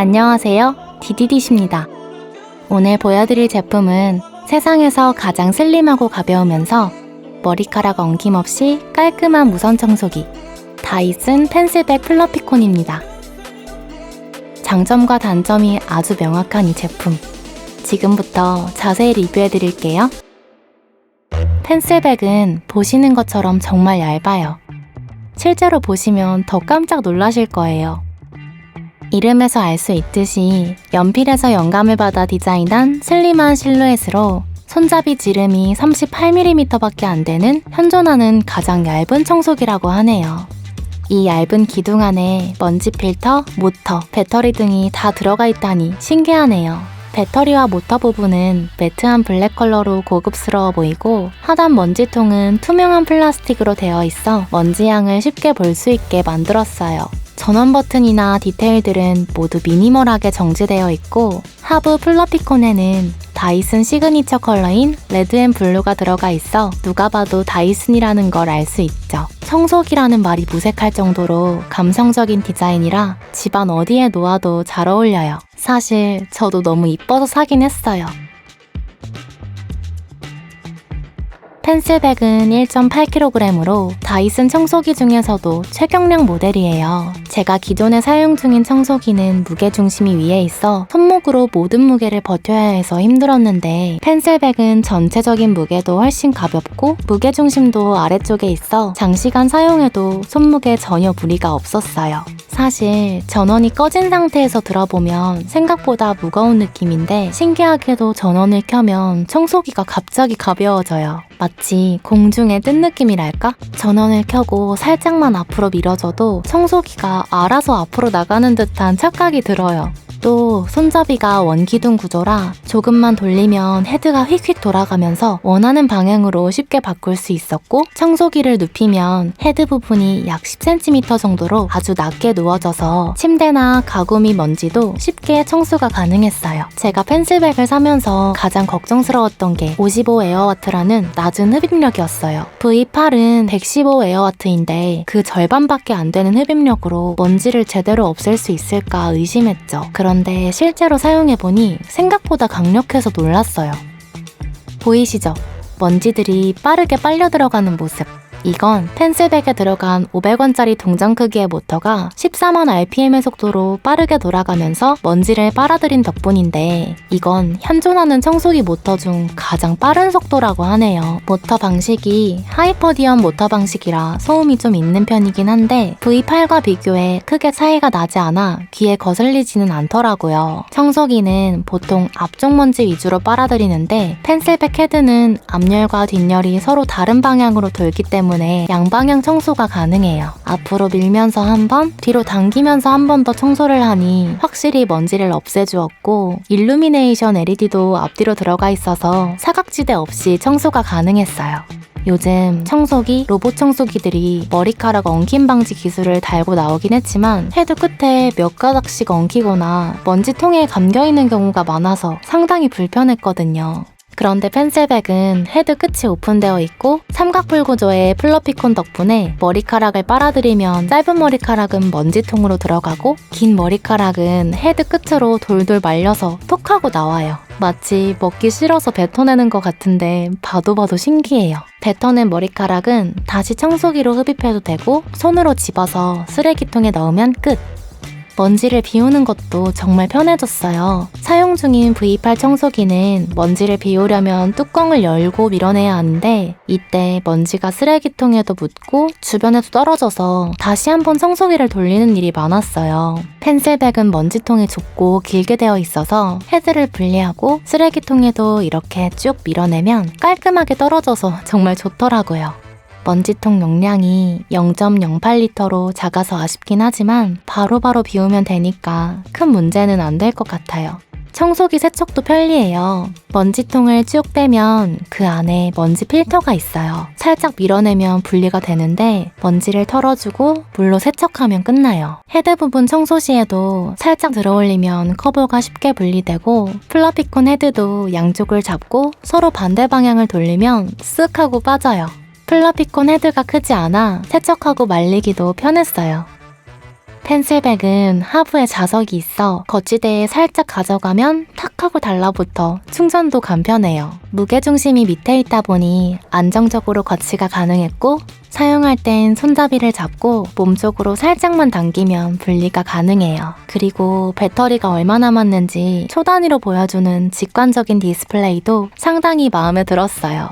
안녕하세요, 디디디십니다. 오늘 보여드릴 제품은 세상에서 가장 슬림하고 가벼우면서 머리카락 엉김없이 깔끔한 무선 청소기 다이슨 펜슬백 플러피콘입니다. 장점과 단점이 아주 명확한 이 제품, 지금부터 자세히 리뷰해드릴게요. 펜슬백은 보시는 것처럼 정말 얇아요. 실제로 보시면 더 깜짝 놀라실 거예요. 이름에서 알 수 있듯이 연필에서 영감을 받아 디자인한 슬림한 실루엣으로 손잡이 지름이 38mm밖에 안 되는 현존하는 가장 얇은 청소기라고 하네요. 이 얇은 기둥 안에 먼지 필터, 모터, 배터리 등이 다 들어가 있다니 신기하네요. 배터리와 모터 부분은 매트한 블랙 컬러로 고급스러워 보이고 하단 먼지통은 투명한 플라스틱으로 되어 있어 먼지 양을 쉽게 볼 수 있게 만들었어요. 전원 버튼이나 디테일들은 모두 미니멀하게 정지되어 있고 하부 플러피콘에는 다이슨 시그니처 컬러인 레드 앤 블루가 들어가 있어 누가 봐도 다이슨이라는 걸 알 수 있죠. 청소기라는 말이 무색할 정도로 감성적인 디자인이라 집안 어디에 놓아도 잘 어울려요. 사실 저도 너무 이뻐서 사긴 했어요. 펜슬백은 1.8kg으로 다이슨 청소기 중에서도 최경량 모델이에요. 제가 기존에 사용 중인 청소기는 무게중심이 위에 있어 손목으로 모든 무게를 버텨야 해서 힘들었는데 펜슬백은 전체적인 무게도 훨씬 가볍고 무게중심도 아래쪽에 있어 장시간 사용해도 손목에 전혀 무리가 없었어요. 사실 전원이 꺼진 상태에서 들어보면 생각보다 무거운 느낌인데 신기하게도 전원을 켜면 청소기가 갑자기 가벼워져요. 마치 공중에 뜬 느낌이랄까? 전원을 켜고 살짝만 앞으로 밀어줘도 청소기가 알아서 앞으로 나가는 듯한 착각이 들어요. 또 손잡이가 원기둥 구조라 조금만 돌리면 헤드가 휙휙 돌아가면서 원하는 방향으로 쉽게 바꿀 수 있었고 청소기를 눕히면 헤드 부분이 약 10cm 정도로 아주 낮게 누워져서 침대나 가구 및 먼지도 쉽게 청소가 가능했어요. 제가 펜슬백을 사면서 가장 걱정스러웠던 게 55 에어와트라는 낮은 흡입력이었어요. V8은 115 에어와트인데 그 절반밖에 안 되는 흡입력으로 먼지를 제대로 없앨 수 있을까 의심했죠. 그런데 실제로 사용해보니 생각보다 강력해서 놀랐어요. 보이시죠? 먼지들이 빠르게 빨려 들어가는 모습. 이건 펜슬백에 들어간 500원짜리 동전 크기의 모터가 14만 rpm의 속도로 빠르게 돌아가면서 먼지를 빨아들인 덕분인데 이건 현존하는 청소기 모터 중 가장 빠른 속도라고 하네요. 모터 방식이 하이퍼디엄 모터 방식이라 소음이 좀 있는 편이긴 한데 V8과 비교해 크게 차이가 나지 않아 귀에 거슬리지는 않더라고요. 청소기는 보통 앞쪽 먼지 위주로 빨아들이는데 펜슬백 헤드는 앞열과 뒷열이 서로 다른 방향으로 돌기 때문에 양방향 청소가 가능해요. 앞으로 밀면서 한 번, 뒤로 당기면서 한 번 더 청소를 하니 확실히 먼지를 없애주었고 일루미네이션 LED도 앞뒤로 들어가 있어서 사각지대 없이 청소가 가능했어요. 요즘 청소기, 로봇 청소기들이 머리카락 엉킴 방지 기술을 달고 나오긴 했지만 헤드 끝에 몇 가닥씩 엉키거나 먼지통에 감겨있는 경우가 많아서 상당히 불편했거든요. 그런데 펜슬백은 헤드 끝이 오픈되어 있고 삼각뿔 구조의 플러피콘 덕분에 머리카락을 빨아들이면 짧은 머리카락은 먼지통으로 들어가고 긴 머리카락은 헤드 끝으로 돌돌 말려서 톡 하고 나와요. 마치 먹기 싫어서 뱉어내는 것 같은데 봐도 신기해요. 뱉어낸 머리카락은 다시 청소기로 흡입해도 되고 손으로 집어서 쓰레기통에 넣으면 끝! 먼지를 비우는 것도 정말 편해졌어요. 사용 중인 V8 청소기는 먼지를 비우려면 뚜껑을 열고 밀어내야 하는데 이때 먼지가 쓰레기통에도 묻고 주변에도 떨어져서 다시 한번 청소기를 돌리는 일이 많았어요. 펜슬백은 먼지통이 좁고 길게 되어 있어서 헤드를 분리하고 쓰레기통에도 이렇게 쭉 밀어내면 깔끔하게 떨어져서 정말 좋더라고요. 먼지통 용량이 0.08리터로 작아서 아쉽긴 하지만 바로바로 비우면 되니까 큰 문제는 안 될 것 같아요. 청소기 세척도 편리해요. 먼지통을 쭉 빼면 그 안에 먼지 필터가 있어요. 살짝 밀어내면 분리가 되는데 먼지를 털어주고 물로 세척하면 끝나요. 헤드 부분 청소 시에도 살짝 들어올리면 커버가 쉽게 분리되고 플러피콘 헤드도 양쪽을 잡고 서로 반대 방향을 돌리면 쓱 하고 빠져요. 플러피콘 헤드가 크지 않아 세척하고 말리기도 편했어요. 펜슬백은 하부에 자석이 있어 거치대에 살짝 가져가면 탁 하고 달라붙어 충전도 간편해요. 무게중심이 밑에 있다 보니 안정적으로 거치가 가능했고 사용할 땐 손잡이를 잡고 몸쪽으로 살짝만 당기면 분리가 가능해요. 그리고 배터리가 얼마 남았는지 초 단위로 보여주는 직관적인 디스플레이도 상당히 마음에 들었어요.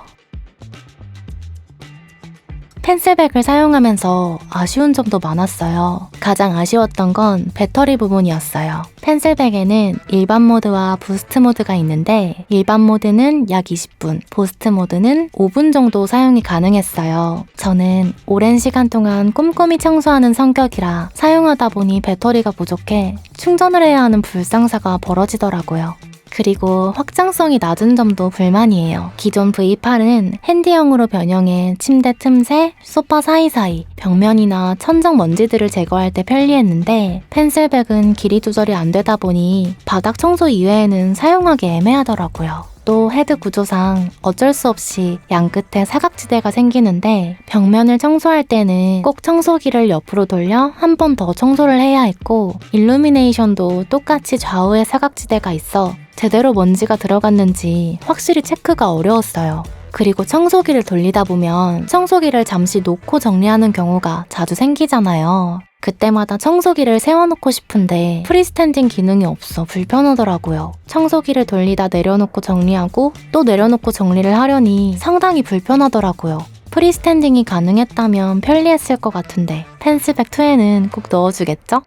펜슬백을 사용하면서 아쉬운 점도 많았어요. 가장 아쉬웠던 건 배터리 부분이었어요. 펜슬백에는 일반 모드와 부스트 모드가 있는데 일반 모드는 약 20분, 부스트 모드는 5분 정도 사용이 가능했어요. 저는 오랜 시간 동안 꼼꼼히 청소하는 성격이라 사용하다 보니 배터리가 부족해 충전을 해야 하는 불상사가 벌어지더라고요. 그리고 확장성이 낮은 점도 불만이에요. 기존 V8은 핸디형으로 변형해 침대 틈새, 소파 사이사이, 벽면이나 천정 먼지들을 제거할 때 편리했는데 펜슬백은 길이 조절이 안 되다 보니 바닥 청소 이외에는 사용하기 애매하더라고요. 또 헤드 구조상 어쩔 수 없이 양 끝에 사각지대가 생기는데 벽면을 청소할 때는 꼭 청소기를 옆으로 돌려 한 번 더 청소를 해야 했고 일루미네이션도 똑같이 좌우에 사각지대가 있어 제대로 먼지가 들어갔는지 확실히 체크가 어려웠어요. 그리고 청소기를 돌리다 보면 청소기를 잠시 놓고 정리하는 경우가 자주 생기잖아요. 그때마다 청소기를 세워놓고 싶은데 프리스탠딩 기능이 없어 불편하더라고요. 청소기를 돌리다 내려놓고 정리하고 또 내려놓고 정리를 하려니 상당히 불편하더라고요. 프리스탠딩이 가능했다면 편리했을 것 같은데 펜슬백2에는 꼭 넣어주겠죠?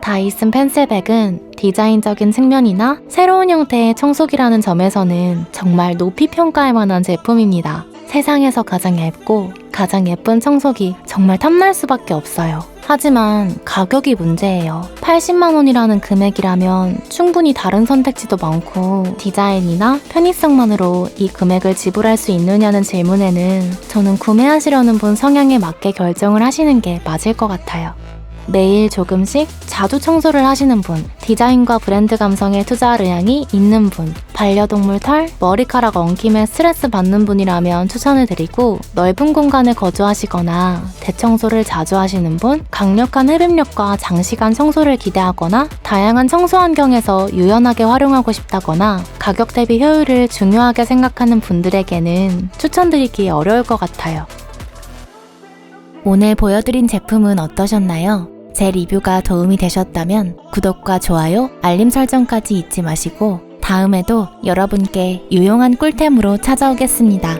다이슨 펜슬백은 디자인적인 측면이나 새로운 형태의 청소기라는 점에서는 정말 높이 평가할 만한 제품입니다. 세상에서 가장 얇고 가장 예쁜 청소기 정말 탐날 수밖에 없어요. 하지만 가격이 문제예요. 80만 원이라는 금액이라면 충분히 다른 선택지도 많고 디자인이나 편의성만으로 이 금액을 지불할 수 있느냐는 질문에는 저는 구매하시려는 분 성향에 맞게 결정을 하시는 게 맞을 것 같아요. 매일 조금씩 자주 청소를 하시는 분, 디자인과 브랜드 감성에 투자할 의향이 있는 분, 반려동물 털, 머리카락 엉킴에 스트레스 받는 분이라면 추천을 드리고 넓은 공간에 거주하시거나 대청소를 자주 하시는 분, 강력한 흡입력과 장시간 청소를 기대하거나 다양한 청소 환경에서 유연하게 활용하고 싶다거나 가격 대비 효율을 중요하게 생각하는 분들에게는 추천드리기 어려울 것 같아요. 오늘 보여드린 제품은 어떠셨나요? 제 리뷰가 도움이 되셨다면 구독과 좋아요, 알림 설정까지 잊지 마시고 다음에도 여러분께 유용한 꿀템으로 찾아오겠습니다.